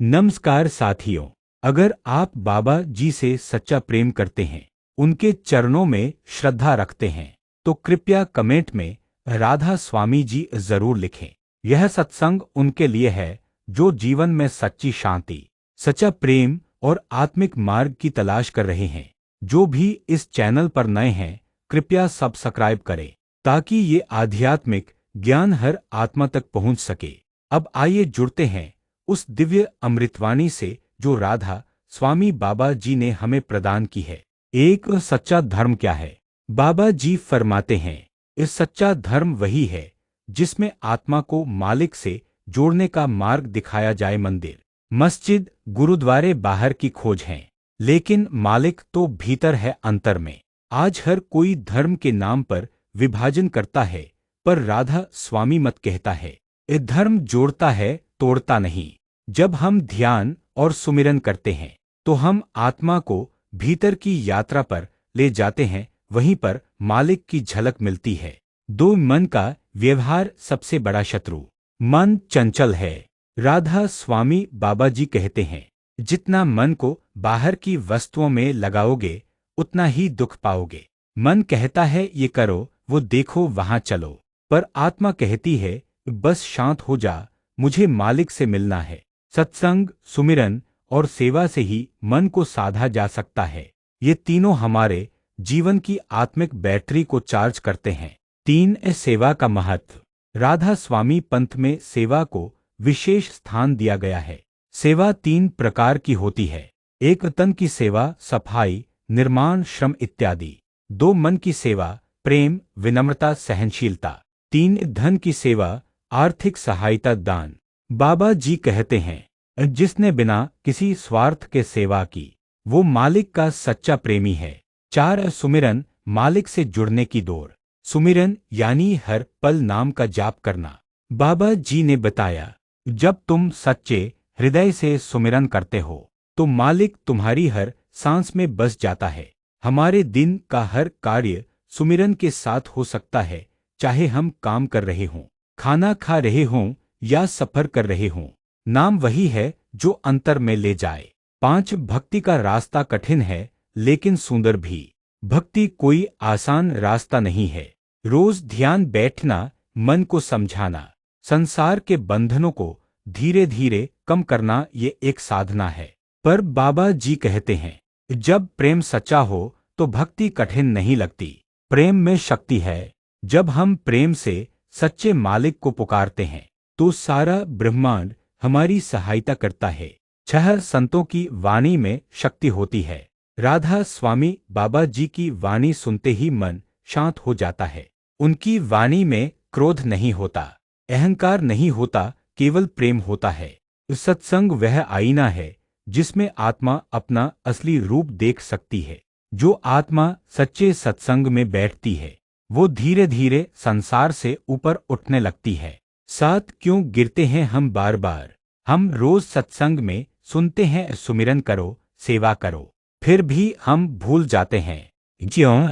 नमस्कार साथियों, अगर आप बाबा जी से सच्चा प्रेम करते हैं, उनके चरणों में श्रद्धा रखते हैं, तो कृपया कमेंट में राधा स्वामी जी जरूर लिखें। यह सत्संग उनके लिए है जो जीवन में सच्ची शांति, सच्चा प्रेम और आत्मिक मार्ग की तलाश कर रहे हैं। जो भी इस चैनल पर नए हैं, कृपया सब्सक्राइब करें ताकि ये आध्यात्मिक ज्ञान हर आत्मा तक पहुंच सके। अब आइए जुड़ते हैं उस दिव्य अमृतवाणी से जो राधा स्वामी बाबा जी ने हमें प्रदान की है। एक सच्चा धर्म क्या है? बाबा जी फरमाते हैं, इस सच्चा धर्म वही है जिसमें आत्मा को मालिक से जोड़ने का मार्ग दिखाया जाए। मंदिर, मस्जिद, गुरुद्वारे बाहर की खोज हैं, लेकिन मालिक तो भीतर है, अंतर में। आज हर कोई धर्म के नाम पर विभाजन करता है, पर राधा स्वामी मत कहता है, ये धर्म जोड़ता है, तोड़ता नहीं। जब हम ध्यान और सुमिरन करते हैं, तो हम आत्मा को भीतर की यात्रा पर ले जाते हैं, वहीं पर मालिक की झलक मिलती है। दो मन का व्यवहार सबसे बड़ा शत्रु। मन चंचल है। राधा स्वामी बाबा जी कहते हैं, जितना मन को बाहर की वस्तुओं में लगाओगे, उतना ही दुख पाओगे। मन कहता है ये करो, वो देखो, वहां चलो, पर आत्मा कहती है बस शांत हो जा, मुझे मालिक से मिलना है। सत्संग, सुमिरन और सेवा से ही मन को साधा जा सकता है। ये तीनों हमारे जीवन की आत्मिक बैटरी को चार्ज करते हैं। 3 सेवा का महत्व। राधा स्वामी पंथ में सेवा को विशेष स्थान दिया गया है। सेवा 3 प्रकार की होती है। 1 तन की सेवा, सफाई, निर्माण, श्रम इत्यादि। 2 मन की सेवा, प्रेम, विनम्रता, सहनशीलता। 3 धन की सेवा, आर्थिक सहायता, दान। बाबा जी कहते हैं, जिसने बिना किसी स्वार्थ के सेवा की, वो मालिक का सच्चा प्रेमी है। 4 सुमिरन, मालिक से जुड़ने की दौड़। सुमिरन यानी हर पल नाम का जाप करना। बाबा जी ने बताया, जब तुम सच्चे हृदय से सुमिरन करते हो, तो मालिक तुम्हारी हर सांस में बस जाता है। हमारे दिन का हर कार्य सुमिरन के साथ हो सकता है, चाहे हम काम कर रहे हों, खाना खा रहे हों या सफर कर रहे हों। नाम वही है जो अंतर में ले जाए। 5 भक्ति का रास्ता कठिन है, लेकिन सुंदर भी। भक्ति कोई आसान रास्ता नहीं है। रोज ध्यान बैठना, मन को समझाना, संसार के बंधनों को धीरे धीरे कम करना, ये एक साधना है। पर बाबा जी कहते हैं, जब प्रेम सच्चा हो तो भक्ति कठिन नहीं लगती। प्रेम में शक्ति है। जब हम प्रेम से सच्चे मालिक को पुकारते हैं, तो सारा ब्रह्मांड हमारी सहायता करता है। 6 संतों की वाणी में शक्ति होती है। राधा स्वामी बाबा जी की वाणी सुनते ही मन शांत हो जाता है। उनकी वाणी में क्रोध नहीं होता, अहंकार नहीं होता, केवल प्रेम होता है। सत्संग वह आईना है जिसमें आत्मा अपना असली रूप देख सकती है। जो आत्मा सच्चे सत्संग में बैठती है, वो धीरे धीरे संसार से ऊपर उठने लगती है। 7 क्यों गिरते हैं हम बार बार? हम रोज सत्संग में सुनते हैं, सुमिरन करो, सेवा करो, फिर भी हम भूल जाते हैं। क्यों?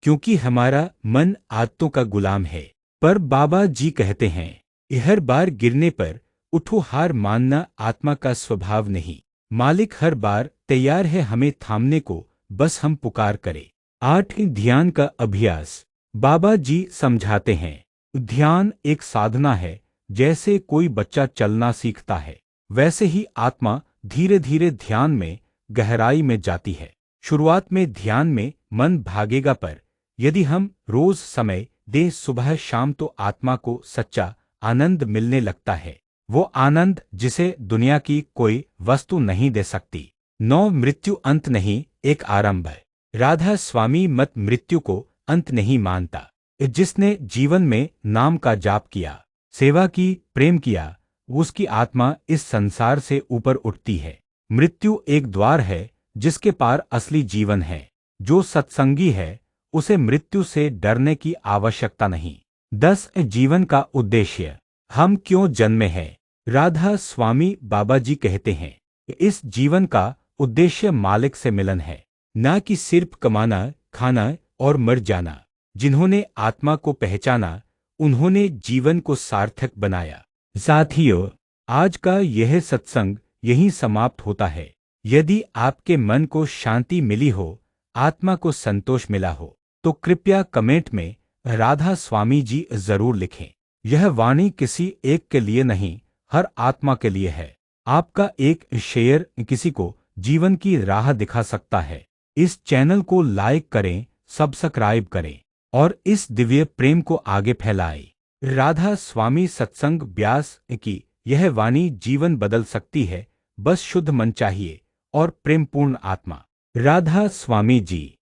क्योंकि हमारा मन आदतों का गुलाम है। पर बाबा जी कहते हैं, हर बार गिरने पर उठो, हार मानना आत्मा का स्वभाव नहीं। मालिक हर बार तैयार है हमें थामने को, बस हम पुकार करें। 8 ध्यान का अभ्यास। बाबा जी समझाते हैं, ध्यान एक साधना है। जैसे कोई बच्चा चलना सीखता है, वैसे ही आत्मा धीरे धीरे ध्यान में गहराई में जाती है। शुरुआत में ध्यान में मन भागेगा, पर यदि हम रोज समय दें, सुबह शाम, तो आत्मा को सच्चा आनंद मिलने लगता है। वो आनंद जिसे दुनिया की कोई वस्तु नहीं दे सकती। 9 मृत्यु अंत नहीं, एक आरंभ है। राधा स्वामी मत मृत्यु को अंत नहीं मानता। जिसने जीवन में नाम का जाप किया, सेवा की, प्रेम किया, उसकी आत्मा इस संसार से ऊपर उठती है। मृत्यु एक द्वार है जिसके पार असली जीवन है। जो सत्संगी है, उसे मृत्यु से डरने की आवश्यकता नहीं। 10 जीवन का उद्देश्य। हम क्यों जन्मे हैं? राधा स्वामी बाबा जी कहते हैं, इस जीवन का उद्देश्य मालिक से मिलन है, ना कि सिर्फ कमाना, खाना और मर जाना। जिन्होंने आत्मा को पहचाना, उन्होंने जीवन को सार्थक बनाया। साथियों, आज का यह सत्संग यहीं समाप्त होता है। यदि आपके मन को शांति मिली हो, आत्मा को संतोष मिला हो, तो कृपया कमेंट में राधा स्वामी जी जरूर लिखें। यह वाणी किसी एक के लिए नहीं, हर आत्मा के लिए है। आपका एक शेयर किसी को जीवन की राह दिखा सकता है। इस चैनल को लाइक करें, सब्सक्राइब करें और इस दिव्य प्रेम को आगे फैलाएं। राधा स्वामी सत्संग व्यास की यह वाणी जीवन बदल सकती है, बस शुद्ध मन चाहिए और प्रेमपूर्ण आत्मा। राधा स्वामी जी।